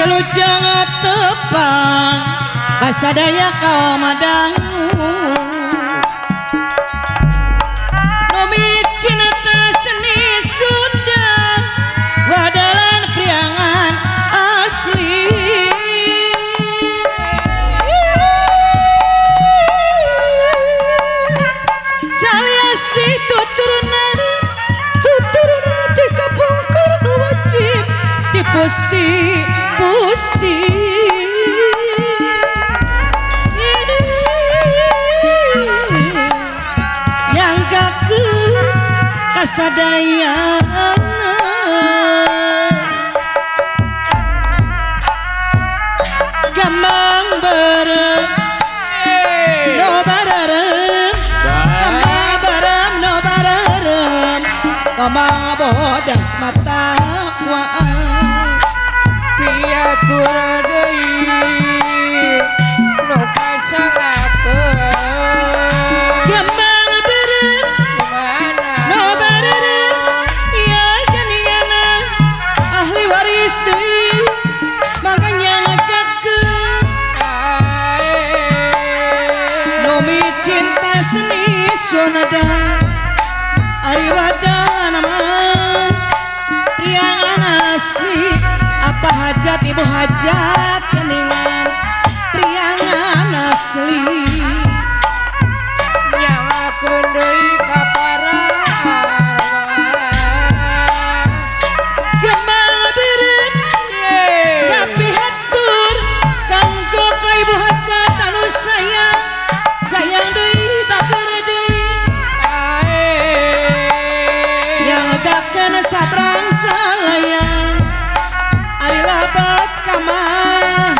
Sarujeng tepang kasadaya kaum madangu nu micin seni Sunda wadalan priangan asli saliasi tuturunan di kapungkur nu wajib dipusti pusti yang kaku kasadayana gamang bareng no bareng gamang bareng no bareng gamang bodas mata kuaan piatur deui nu pasangakeun gamang bareng no bareng ya janiana ahli waris deui makanya ngakakeun nomi cinta seni sonada ari wadana mah priangan asli apa hajat ibu hajat keningan priangan asli nyalakeun deui ka para gemang beureun kapihatur kanggo ka ibu hajat anu sayang sayang deui bager deui yang ngagakeun sabrang salayang ari labat kamah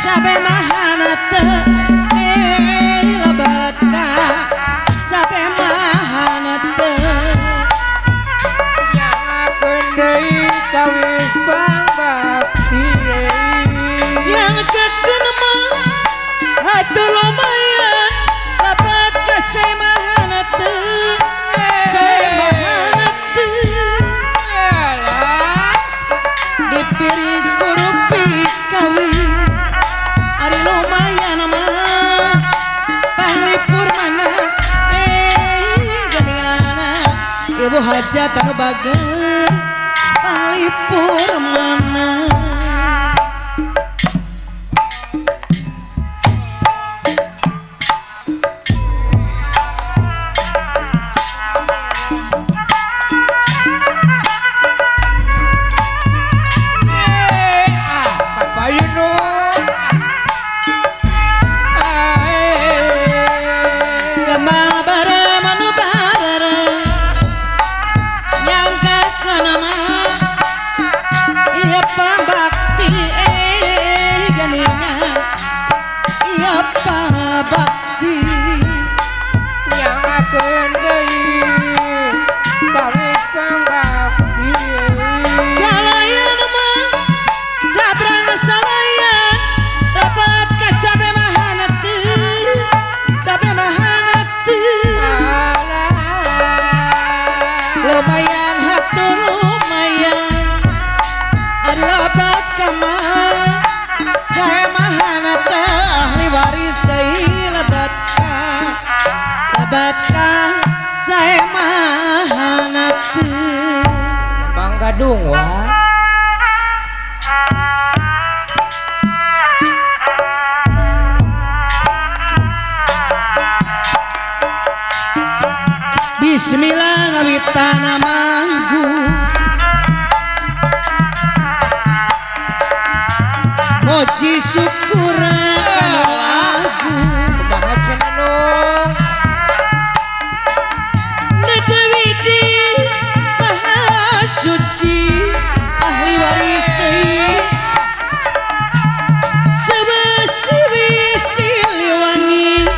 cabe mahana teu labat ka cabe mahana teu nyalakeun deui kawis pangbakti yang ngagakeun mah atuh lumayan labat ka sae mahana teu sae mahana teu dipiri kurupi kawi ari lumayan mah panglipur mana geninganna ibu hajat anu bager panglipur mana gamang bareng anu bareng nyangkakeun mah ieu pambakti geningan ieu pambakti nyalakeun deui kawis pangbakti galayan mah sabrang salayan labat ka cabe mahana teu cabe mahana teu lumayan hatur lumayan ari labat ka mah sae mahana teu ahli waris deui labat ka sae mahana teu Bang Gadung wah bismillah ngawitana manggu moji syukur anu agung kumaha cenah nu Negeri maha suci ahli waris deui sebesiwi siliwangi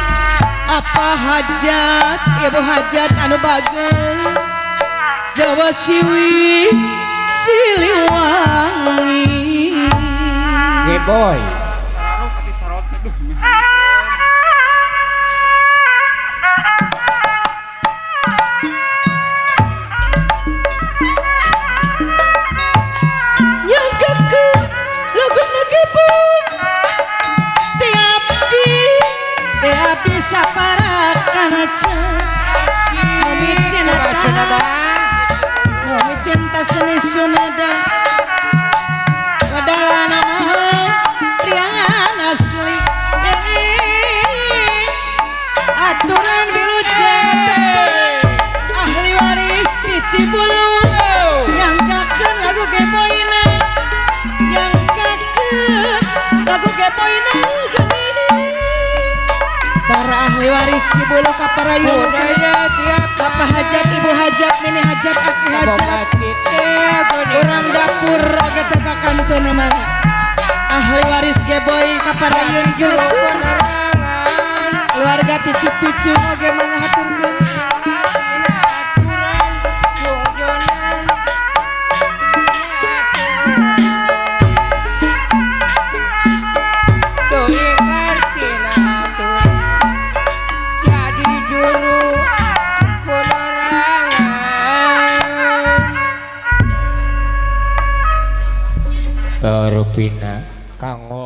apa hajat ibu hajat anu bager sebesiwi siliwangi Ge boy yang kaku lagu asli aturan wilujeng ahli waris di Cibulu nyangkakeun lagu Geboyna nyangkakeun lagu Geboyna geuning sora ahli waris Cibulu kaparayun Bapak hajat ibu hajat nini hajat aki hajat urang dapur kita kakanteun mah ahli waris Geboy kaparayun jelecun keluarga ti Cipicu oge mangga haturkeun Rupina Kanggo